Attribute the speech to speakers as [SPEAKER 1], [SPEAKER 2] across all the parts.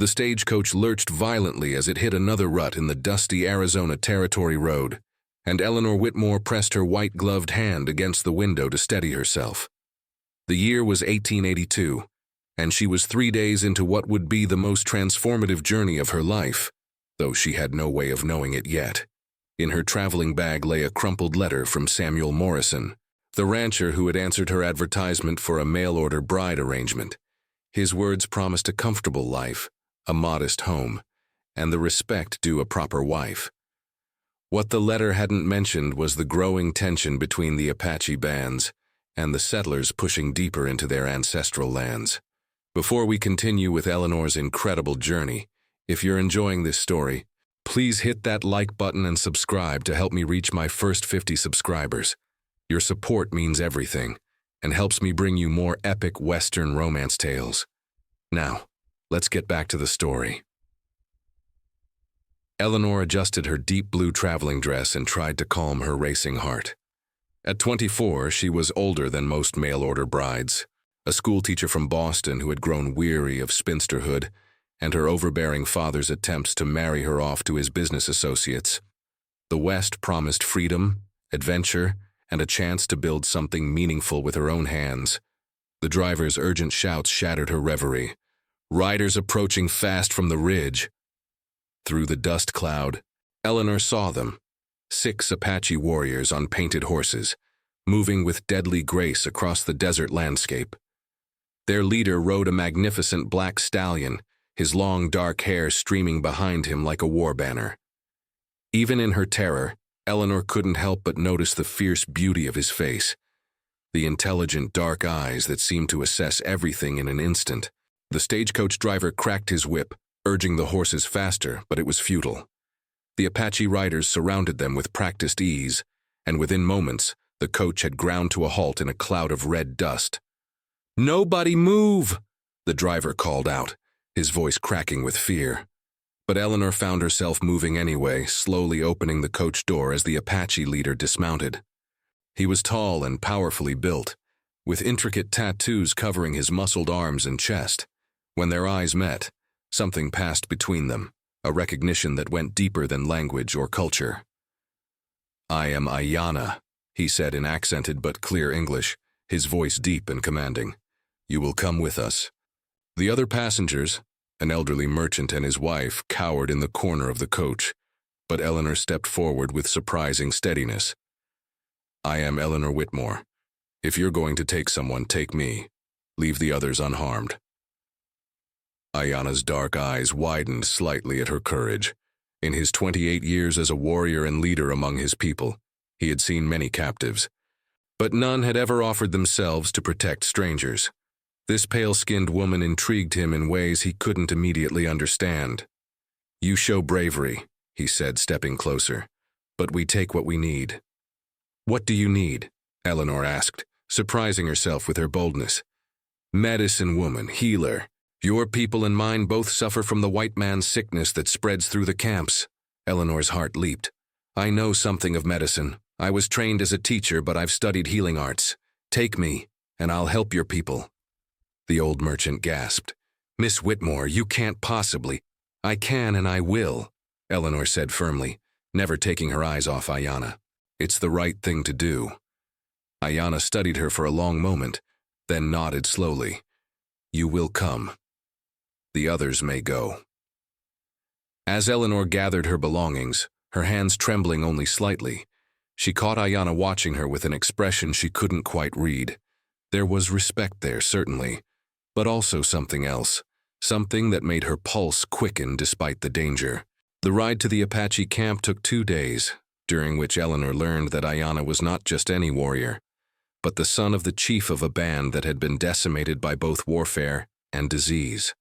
[SPEAKER 1] The stagecoach lurched violently as it hit another rut in the dusty Arizona Territory road, and Eleanor Whitmore pressed her white-gloved hand against the window to steady herself. The year was 1882, and she was 3 days into what would be the most transformative journey of her life, though she had no way of knowing it yet. In her traveling bag lay a crumpled letter from Samuel Morrison, the rancher who had answered her advertisement for a mail-order bride arrangement. His words promised a comfortable life, a modest home, and the respect due a proper wife. What the letter hadn't mentioned was the growing tension between the Apache bands and the settlers pushing deeper into their ancestral lands. Before we continue with Eleanor's incredible journey, if you're enjoying this story, please hit that like button and subscribe to help me reach my first 50 subscribers. Your support means everything and helps me bring you more epic Western romance tales. Now, let's get back to the story. Eleanor adjusted her deep blue traveling dress and tried to calm her racing heart. At 24, she was older than most mail-order brides, a schoolteacher from Boston who had grown weary of spinsterhood and her overbearing father's attempts to marry her off to his business associates. The West promised freedom, adventure, and a chance to build something meaningful with her own hands. The driver's urgent shouts shattered her reverie. Riders approaching fast from the ridge. Through the dust cloud, Eleanor saw them, 6 Apache warriors on painted horses, moving with deadly grace across the desert landscape. Their leader rode a magnificent black stallion, his long dark hair streaming behind him like a war banner. Even in her terror, Eleanor couldn't help but notice the fierce beauty of his face, the intelligent dark eyes that seemed to assess everything in an instant. The stagecoach driver cracked his whip, urging the horses faster, but it was futile. The Apache riders surrounded them with practiced ease, and within moments, the coach had ground to a halt in a cloud of red dust. "Nobody move!" the driver called out, his voice cracking with fear. But Eleanor found herself moving anyway, slowly opening the coach door as the Apache leader dismounted. He was tall and powerfully built, with intricate tattoos covering his muscled arms and chest. When their eyes met, something passed between them, a recognition that went deeper than language or culture. "I am Ayanna," he said in accented but clear English, his voice deep and commanding. "You will come with us." The other passengers, an elderly merchant and his wife, cowered in the corner of the coach, but Eleanor stepped forward with surprising steadiness. "I am Eleanor Whitmore. If you're going to take someone, take me. Leave the others unharmed." Ayanna's dark eyes widened slightly at her courage. In his 28 years as a warrior and leader among his people, he had seen many captives, but none had ever offered themselves to protect strangers. This pale-skinned woman intrigued him in ways he couldn't immediately understand. "You show bravery," he said, stepping closer, "but we take what we need." "What do you need?" Eleanor asked, surprising herself with her boldness. "Medicine woman, healer. Your people and mine both suffer from the white man's sickness that spreads through the camps." Eleanor's heart leaped. "I know something of medicine. I was trained as a teacher, but I've studied healing arts. Take me, and I'll help your people." The old merchant gasped. "Miss Whitmore, you can't possibly." "I can and I will," Eleanor said firmly, never taking her eyes off Ayanna. "It's the right thing to do." Ayanna studied her for a long moment, then nodded slowly. "You will come. The others may go." As Eleanor gathered her belongings, her hands trembling only slightly, she caught Ayanna watching her with an expression she couldn't quite read. There was respect there, certainly, but also something else, something that made her pulse quicken despite the danger. The ride to the Apache camp took 2 days, during which Eleanor learned that Ayanna was not just any warrior, but the son of the chief of a band that had been decimated by both warfare and disease.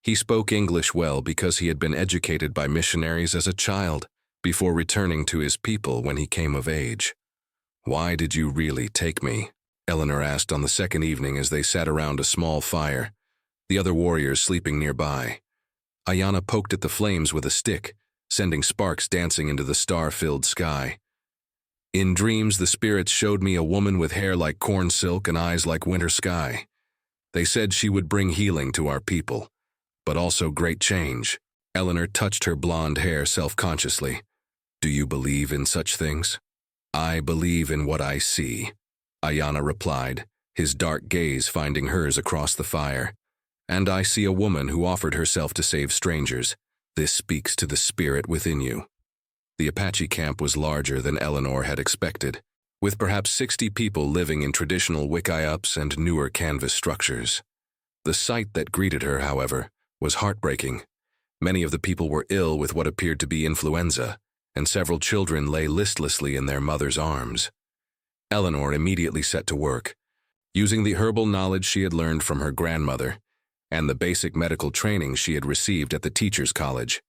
[SPEAKER 1] He spoke English well because he had been educated by missionaries as a child before returning to his people when he came of age. "Why did you really take me?" Eleanor asked on the second evening as they sat around a small fire, the other warriors sleeping nearby. Ayanna poked at the flames with a stick, sending sparks dancing into the star-filled sky. "In dreams, the spirits showed me a woman with hair like corn silk and eyes like winter sky. They said she would bring healing to our people. but also great change. Eleanor touched her blonde hair self-consciously. Do you believe in such things? I believe in what I see, Ayanna replied, his dark gaze finding hers across the fire. And I see a woman who offered herself to save strangers. This speaks to the spirit within you. The Apache camp was larger than Eleanor had expected, with perhaps 60 people living in traditional wickiups and newer canvas structures. The sight that greeted her, however, was heartbreaking. Many of the people were ill with what appeared to be influenza, and several children lay listlessly in their mother's arms. Eleanor immediately set to work, using the herbal knowledge she had learned from her grandmother and the basic medical training she had received at the teacher's college.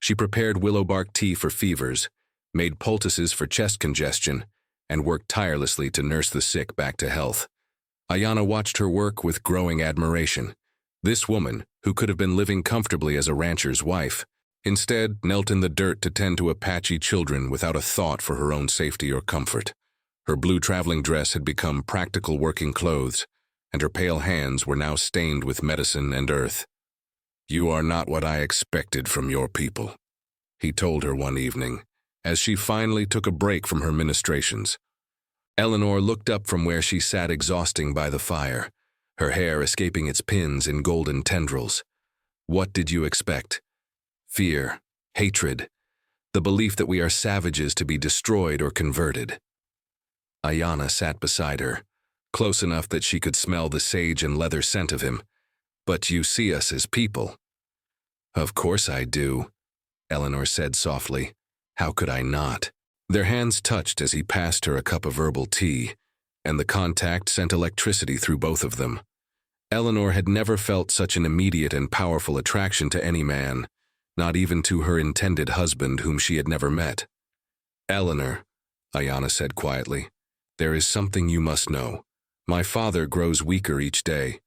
[SPEAKER 1] She prepared willow bark tea for fevers, made poultices for chest congestion, and worked tirelessly to nurse the sick back to health. Ayanna watched her work with growing admiration. This woman, who could have been living comfortably as a rancher's wife, instead knelt in the dirt to tend to Apache children without a thought for her own safety or comfort. Her blue traveling dress had become practical working clothes, and her pale hands were now stained with medicine and earth. You are not what I expected from your people, he told her one evening, as she finally took a break from her ministrations. Eleanor looked up from where she sat exhausting by the fire, her hair escaping its pins in golden tendrils. What did you expect? Fear, hatred, the belief that we are savages to be destroyed or converted. Ayanna sat beside her, close enough that she could smell the sage and leather scent of him. But you see us as people. Of course I do, Eleanor said softly. How could I not? Their hands touched as he passed her a cup of herbal tea, and the contact sent electricity through both of them. Eleanor had never felt such an immediate and powerful attraction to any man, not even to her intended husband whom she had never met. Eleanor, Ayanna said quietly, there is something you must know. My father grows weaker each day.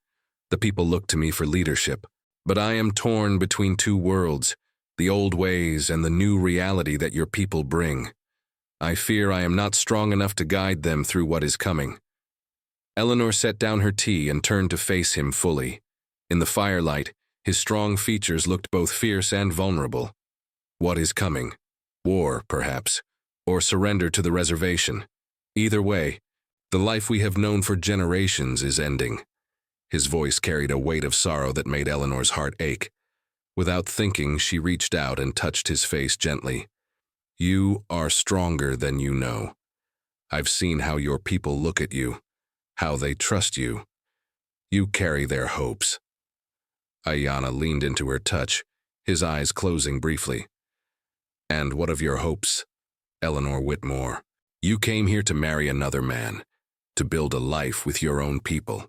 [SPEAKER 1] The people look to me for leadership, but I am torn between two worlds, the old ways and the new reality that your people bring. I fear I am not strong enough to guide them through what is coming. Eleanor set down her tea and turned to face him fully. In the firelight, his strong features looked both fierce and vulnerable. What is coming? War, perhaps, or surrender to the reservation. Either way, the life we have known for generations is ending. His voice carried a weight of sorrow that made Eleanor's heart ache. Without thinking, she reached out and touched his face gently. You are stronger than you know. I've seen how your people look at you, how they trust you. You carry their hopes. Ayanna leaned into her touch, his eyes closing briefly. And what of your hopes, Eleanor Whitmore? You came here to marry another man, to build a life with your own people.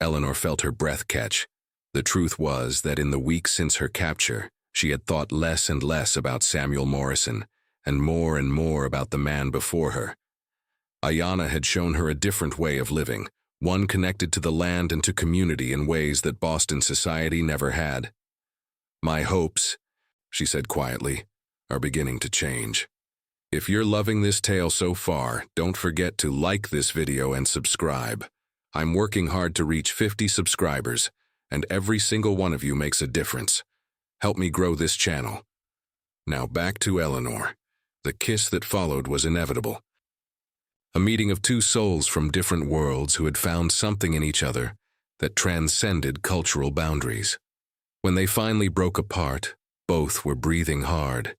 [SPEAKER 1] Eleanor felt her breath catch. The truth was that in the weeks since her capture, she had thought less and less about Samuel Morrison, and more about the man before her. Ayanna had shown her a different way of living, one connected to the land and to community in ways that Boston society never had. My hopes, she said quietly, are beginning to change. If you're loving this tale so far, don't forget to like this video and subscribe. I'm working hard to reach 50 subscribers, and every single one of you makes a difference. Help me grow this channel. Now back to Eleanor. The kiss that followed was inevitable. A meeting of two souls from different worlds who had found something in each other that transcended cultural boundaries. When they finally broke apart, both were breathing hard,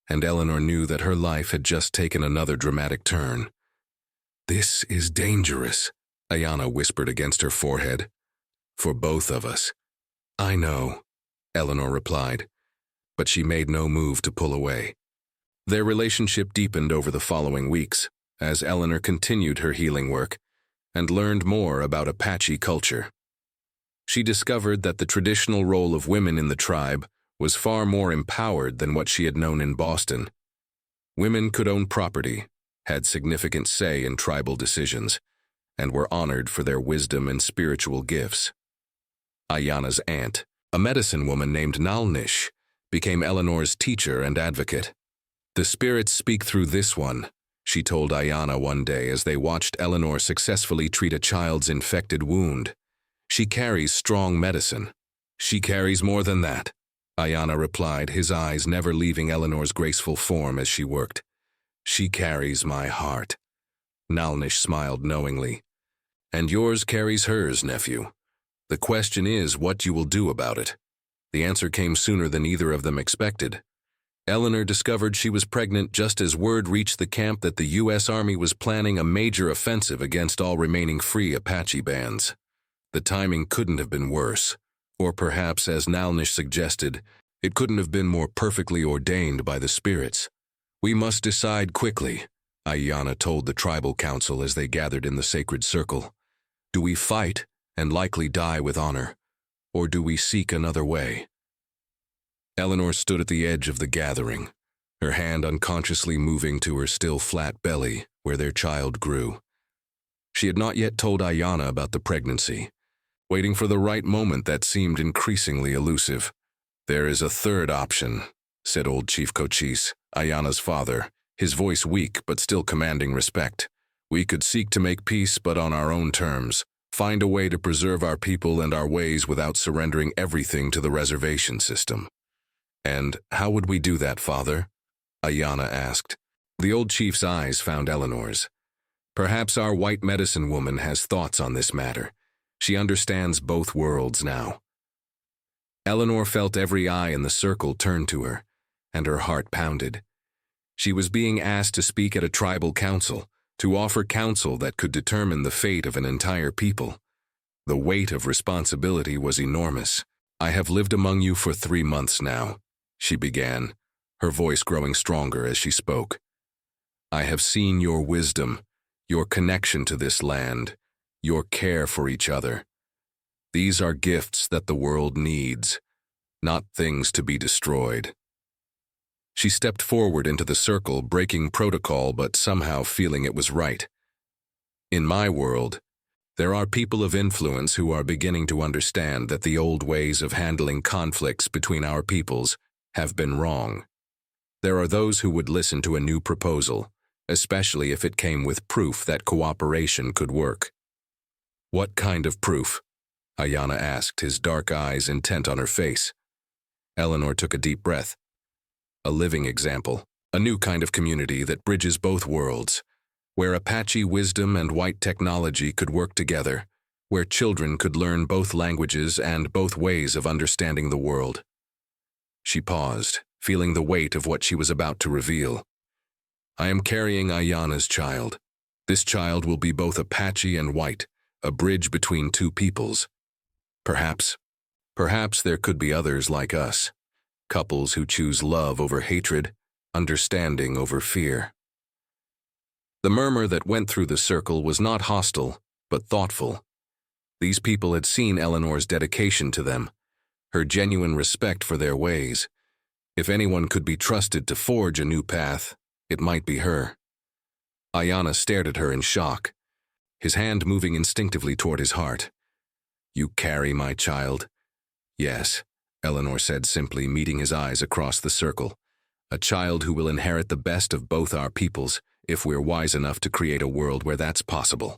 [SPEAKER 1] and Eleanor knew that her life had just taken another dramatic turn. This is dangerous, Ayanna whispered against her forehead. For both of us. I know, Eleanor replied, but she made no move to pull away. Their relationship deepened over the following weeks, as Eleanor continued her healing work and learned more about Apache culture. She discovered that the traditional role of women in the tribe was far more empowered than what she had known in Boston. Women could own property, had significant say in tribal decisions, and were honored for their wisdom and spiritual gifts. Ayanna's aunt, a medicine woman named Nalnish, became Eleanor's teacher and advocate. The spirits speak through this one, she told Ayanna one day as they watched Eleanor successfully treat a child's infected wound. She carries strong medicine. She carries more than that, Ayanna replied, his eyes never leaving Eleanor's graceful form as she worked. She carries my heart. Nalnish smiled knowingly. And yours carries hers, nephew. The question is what you will do about it. The answer came sooner than either of them expected. Eleanor discovered she was pregnant just as word reached the camp that the U.S. Army was planning a major offensive against all remaining free Apache bands. The timing couldn't have been worse. Or perhaps, as Nalnish suggested, it couldn't have been more perfectly ordained by the spirits. We must decide quickly, Ayanna told the tribal council as they gathered in the sacred circle. Do we fight and likely die with honor, or do we seek another way? Eleanor stood at the edge of the gathering, her hand unconsciously moving to her still flat belly where their child grew. She had not yet told Ayanna about the pregnancy, waiting for the right moment that seemed increasingly elusive. There is a third option, said old Chief Cochise, Ayanna's father, his voice weak but still commanding respect. We could seek to make peace but on our own terms, find a way to preserve our people and our ways without surrendering everything to the reservation system. And how would we do that, father? Ayanna asked. The old chief's eyes found Eleanor's. Perhaps our white medicine woman has thoughts on this matter. She understands both worlds now. Eleanor felt every eye in the circle turn to her, and her heart pounded. She was being asked to speak at a tribal council, to offer counsel that could determine the fate of an entire people. The weight of responsibility was enormous. I have lived among you for 3 months now, she began, her voice growing stronger as she spoke. I have seen your wisdom, your connection to this land, your care for each other. These are gifts that the world needs, not things to be destroyed. She stepped forward into the circle, breaking protocol but somehow feeling it was right. In my world, there are people of influence who are beginning to understand that the old ways of handling conflicts between our peoples have been wrong. There are those who would listen to a new proposal, especially if it came with proof that cooperation could work. What kind of proof? Ayanna asked, his dark eyes intent on her face. Eleanor took a deep breath. A living example, a new kind of community that bridges both worlds, where Apache wisdom and white technology could work together, where children could learn both languages and both ways of understanding the world. She paused, feeling the weight of what she was about to reveal. I am carrying Ayanna's child. This child will be both Apache and white, a bridge between two peoples. Perhaps there could be others like us, couples who choose love over hatred, understanding over fear. The murmur that went through the circle was not hostile, but thoughtful. These people had seen Eleanor's dedication to them, her genuine respect for their ways. If anyone could be trusted to forge a new path, it might be her. Ayanna stared at her in shock, his hand moving instinctively toward his heart. You carry my child? Yes, Eleanor said simply, meeting his eyes across the circle. A child who will inherit the best of both our peoples, if we're wise enough to create a world where that's possible.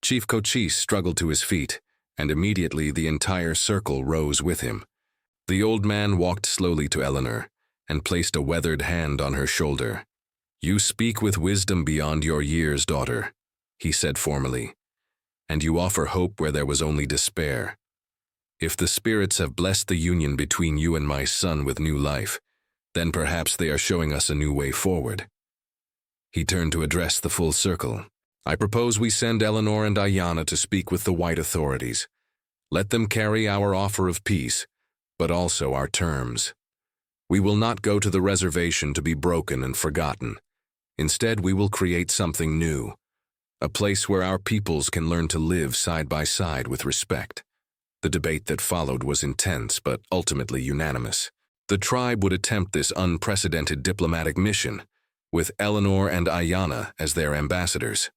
[SPEAKER 1] Chief Cochise struggled to his feet, and immediately the entire circle rose with him. The old man walked slowly to Eleanor and placed a weathered hand on her shoulder. You speak with wisdom beyond your years, daughter, he said formally, and you offer hope where there was only despair. If the spirits have blessed the union between you and my son with new life, then perhaps they are showing us a new way forward. He turned to address the full circle. I propose we send Eleanor and Ayanna to speak with the white authorities. Let them carry our offer of peace, but also our terms. We will not go to the reservation to be broken and forgotten. Instead, we will create something new, a place where our peoples can learn to live side by side with respect. The debate that followed was intense but ultimately unanimous. The tribe would attempt this unprecedented diplomatic mission, with Eleanor and Ayanna as their ambassadors.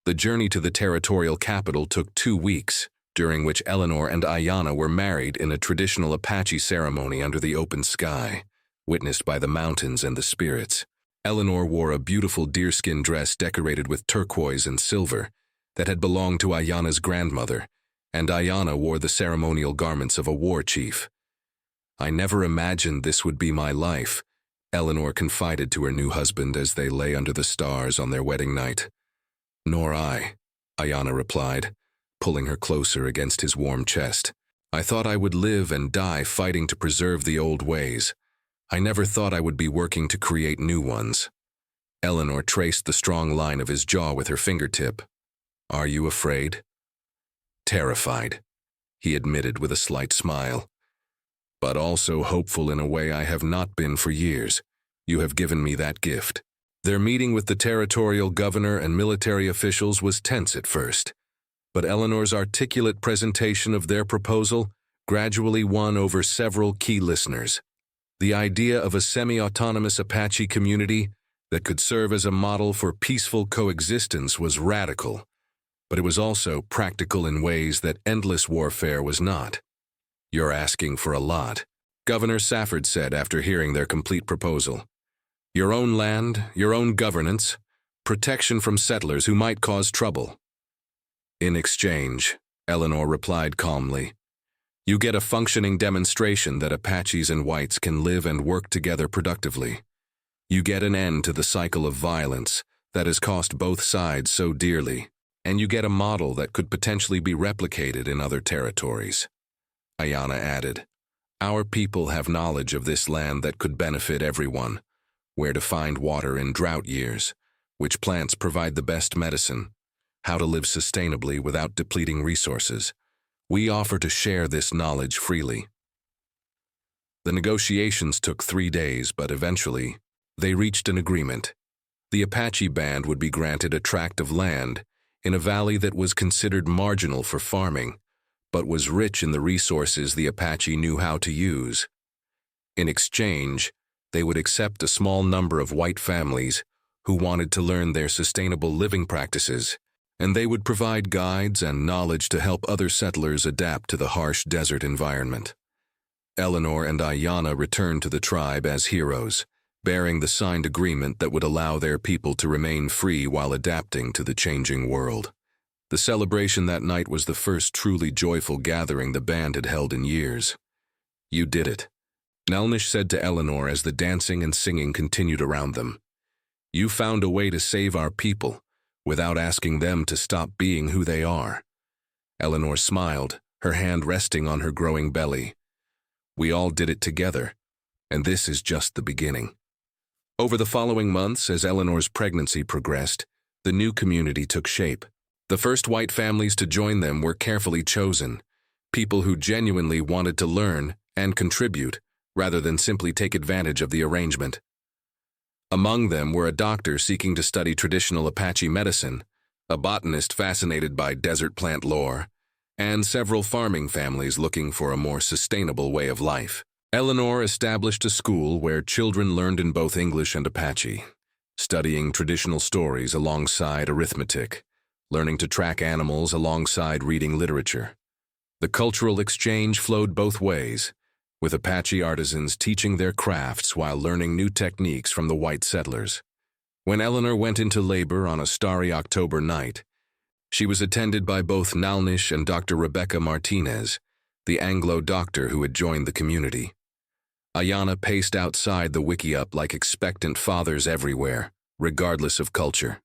[SPEAKER 1] The journey to the territorial capital took 2 weeks, during which Eleanor and Ayanna were married in a traditional Apache ceremony under the open sky, witnessed by the mountains and the spirits. Eleanor wore a beautiful deerskin dress decorated with turquoise and silver that had belonged to Ayanna's grandmother, and Ayanna wore the ceremonial garments of a war chief. "I never imagined this would be my life," Eleanor confided to her new husband as they lay under the stars on their wedding night. "Nor I," Ayanna replied, pulling her closer against his warm chest. "I thought I would live and die fighting to preserve the old ways. I never thought I would be working to create new ones." Eleanor traced the strong line of his jaw with her fingertip. "Are you afraid?" "Terrified," he admitted with a slight smile. "But also hopeful in a way I have not been for years. You have given me that gift." Their meeting with the territorial governor and military officials was tense at first, but Eleanor's articulate presentation of their proposal gradually won over several key listeners. The idea of a semi-autonomous Apache community that could serve as a model for peaceful coexistence was radical, but it was also practical in ways that endless warfare was not. "You're asking for a lot," Governor Safford said after hearing their complete proposal. "Your own land, your own governance, protection from settlers who might cause trouble." "In exchange," Eleanor replied calmly, "you get a functioning demonstration that Apaches and whites can live and work together productively. You get an end to the cycle of violence that has cost both sides so dearly, and you get a model that could potentially be replicated in other territories." Ayanna added, "Our people have knowledge of this land that could benefit everyone, where to find water in drought years, which plants provide the best medicine, how to live sustainably without depleting resources. We offer to share this knowledge freely." The negotiations took 3 days, but eventually, they reached an agreement. The Apache band would be granted a tract of land in a valley that was considered marginal for farming, but was rich in the resources the Apache knew how to use. In exchange, they would accept a small number of white families who wanted to learn their sustainable living practices, and they would provide guides and knowledge to help other settlers adapt to the harsh desert environment. Eleanor and Ayanna returned to the tribe as heroes, bearing the signed agreement that would allow their people to remain free while adapting to the changing world. The celebration that night was the first truly joyful gathering the band had held in years. "You did it," Nalnish said to Eleanor as the dancing and singing continued around them. "You found a way to save our people, without asking them to stop being who they are." Eleanor smiled, her hand resting on her growing belly. "We all did it together, and this is just the beginning." Over the following months, as Eleanor's pregnancy progressed, the new community took shape. The first white families to join them were carefully chosen, people who genuinely wanted to learn and contribute, rather than simply take advantage of the arrangement. Among them were a doctor seeking to study traditional Apache medicine, a botanist fascinated by desert plant lore, and several farming families looking for a more sustainable way of life. Eleanor established a school where children learned in both English and Apache, studying traditional stories alongside arithmetic, learning to track animals alongside reading literature. The cultural exchange flowed both ways, with Apache artisans teaching their crafts while learning new techniques from the white settlers. When Eleanor went into labor on a starry October night, she was attended by both Nalnish and Dr. Rebecca Martinez, the Anglo doctor who had joined the community. Ayanna paced outside the wickiup like expectant fathers everywhere, regardless of culture.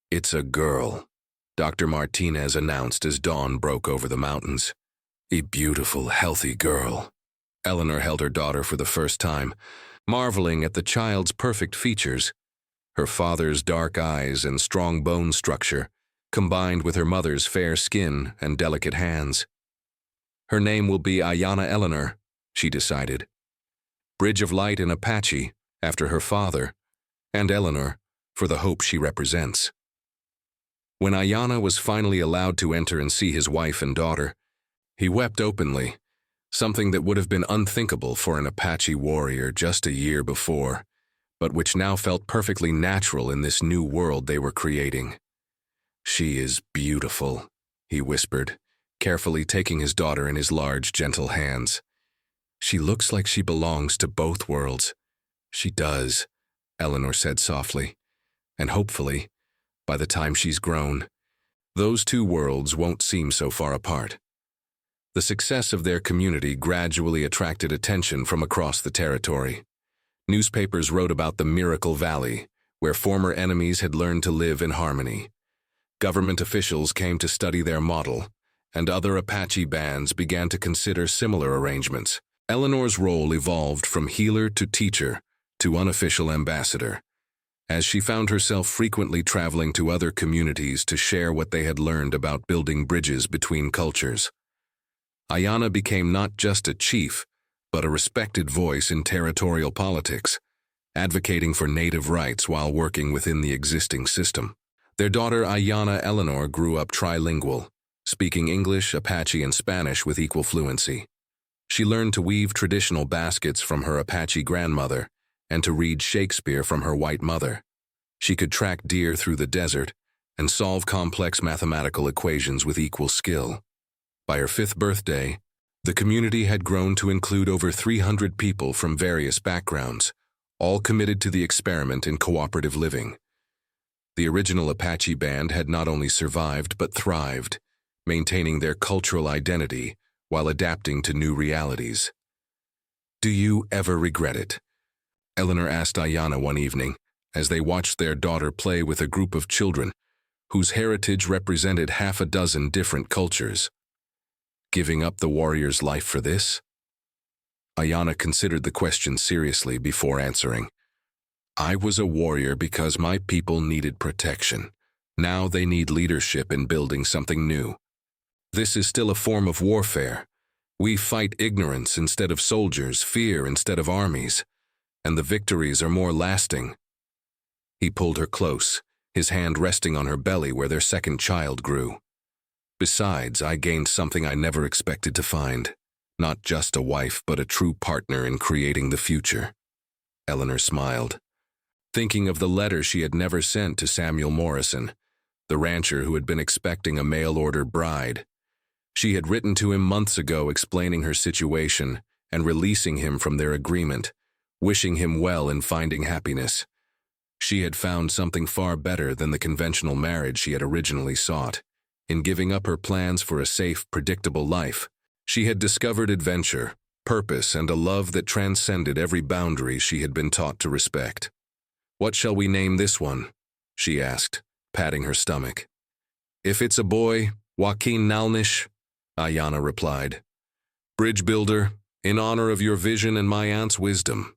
[SPEAKER 1] "It's a girl," Dr. Martinez announced as dawn broke over the mountains. "A beautiful, healthy girl." Eleanor held her daughter for the first time, marveling at the child's perfect features. Her father's dark eyes and strong bone structure, combined with her mother's fair skin and delicate hands. "Her name will be Ayanna Eleanor," she decided. Bridge of Light in Apache, after her father, and Eleanor, for the hope she represents. When Ayanna was finally allowed to enter and see his wife and daughter, he wept openly, something that would have been unthinkable for an Apache warrior just a year before, but which now felt perfectly natural in this new world they were creating. "She is beautiful," he whispered, carefully taking his daughter in his large, gentle hands. "She looks like she belongs to both worlds." "She does," Eleanor said softly, "and hopefully, by the time she's grown, those two worlds won't seem so far apart. The success of their community gradually attracted attention from across the territory. Newspapers wrote about the Miracle Valley, where former enemies had learned to live in harmony. Government officials came to study their model, and other Apache bands began to consider similar arrangements. Eleanor's role evolved from healer to teacher to unofficial ambassador, as she found herself frequently traveling to other communities to share what they had learned about building bridges between cultures. Ayanna became not just a chief, but a respected voice in territorial politics, advocating for native rights while working within the existing system. Their daughter Ayanna Eleanor grew up trilingual, speaking English, Apache, and Spanish with equal fluency. She learned to weave traditional baskets from her Apache grandmother and to read Shakespeare from her white mother. She could track deer through the desert and solve complex mathematical equations with equal skill. By her 5th birthday, the community had grown to include over 300 people from various backgrounds, all committed to the experiment in cooperative living. The original Apache band had not only survived but thrived, maintaining their cultural identity while adapting to new realities. "Do you ever regret it?" Eleanor asked Ayanna one evening, as they watched their daughter play with a group of children whose heritage represented half a dozen different cultures. "Giving up the warrior's life for this?" Ayanna considered the question seriously before answering. "I was a warrior because my people needed protection. Now they need leadership in building something new. This is still a form of warfare. We fight ignorance instead of soldiers, fear instead of armies, and the victories are more lasting." He pulled her close, his hand resting on her belly where their second child grew. "Besides, I gained something I never expected to find. Not just a wife, but a true partner in creating the future." Eleanor smiled, thinking of the letter she had never sent to Samuel Morrison, the rancher who had been expecting a mail-order bride. She had written to him months ago explaining her situation and releasing him from their agreement, wishing him well in finding happiness. She had found something far better than the conventional marriage she had originally sought. In giving up her plans for a safe, predictable life, she had discovered adventure, purpose, and a love that transcended every boundary she had been taught to respect. "What shall we name this one?" she asked, patting her stomach. "If it's a boy, Joaquin Nalnish," Ayanna replied. "Bridge builder, in honor of your vision and my aunt's wisdom."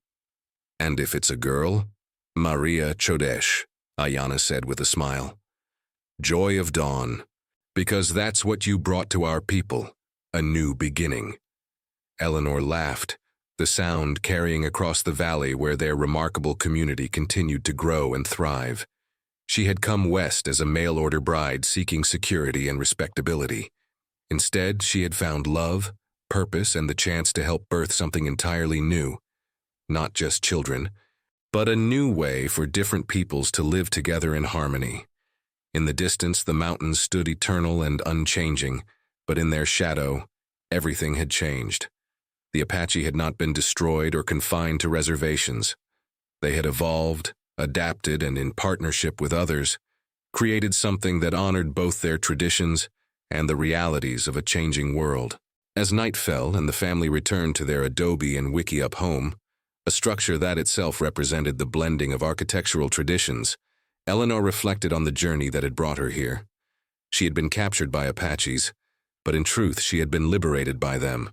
[SPEAKER 1] "And if it's a girl, Maria Chodesh," Ayanna said with a smile. "Joy of dawn, because that's what you brought to our people, a new beginning." Eleanor laughed, the sound carrying across the valley where their remarkable community continued to grow and thrive. She had come west as a mail-order bride seeking security and respectability. Instead, she had found love, purpose, and the chance to help birth something entirely new. Not just children, but a new way for different peoples to live together in harmony. In the distance, the mountains stood eternal and unchanging, but in their shadow, everything had changed. The Apache had not been destroyed or confined to reservations. They had evolved, adapted, and in partnership with others, created something that honored both their traditions and the realities of a changing world. As night fell and the family returned to their adobe and wickiup home, a structure that itself represented the blending of architectural traditions, Eleanor reflected on the journey that had brought her here. She had been captured by Apaches, but in truth she had been liberated by them.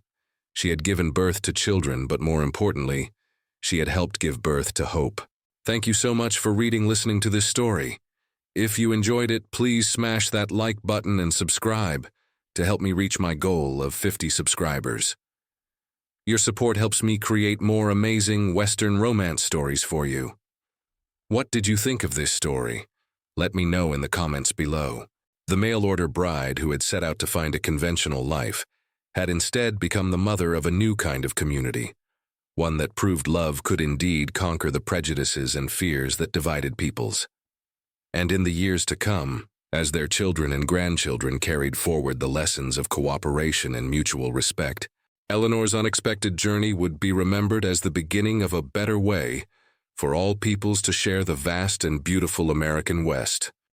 [SPEAKER 1] She had given birth to children, but more importantly, she had helped give birth to hope. Thank you so much for listening to this story. If you enjoyed it, please smash that like button and subscribe to help me reach my goal of 50 subscribers. Your support helps me create more amazing Western romance stories for you. What did you think of this story? Let me know in the comments below. The mail-order bride who had set out to find a conventional life had instead become the mother of a new kind of community, one that proved love could indeed conquer the prejudices and fears that divided peoples. And in the years to come, as their children and grandchildren carried forward the lessons of cooperation and mutual respect, Eleanor's unexpected journey would be remembered as the beginning of a better way for all peoples to share the vast and beautiful American West.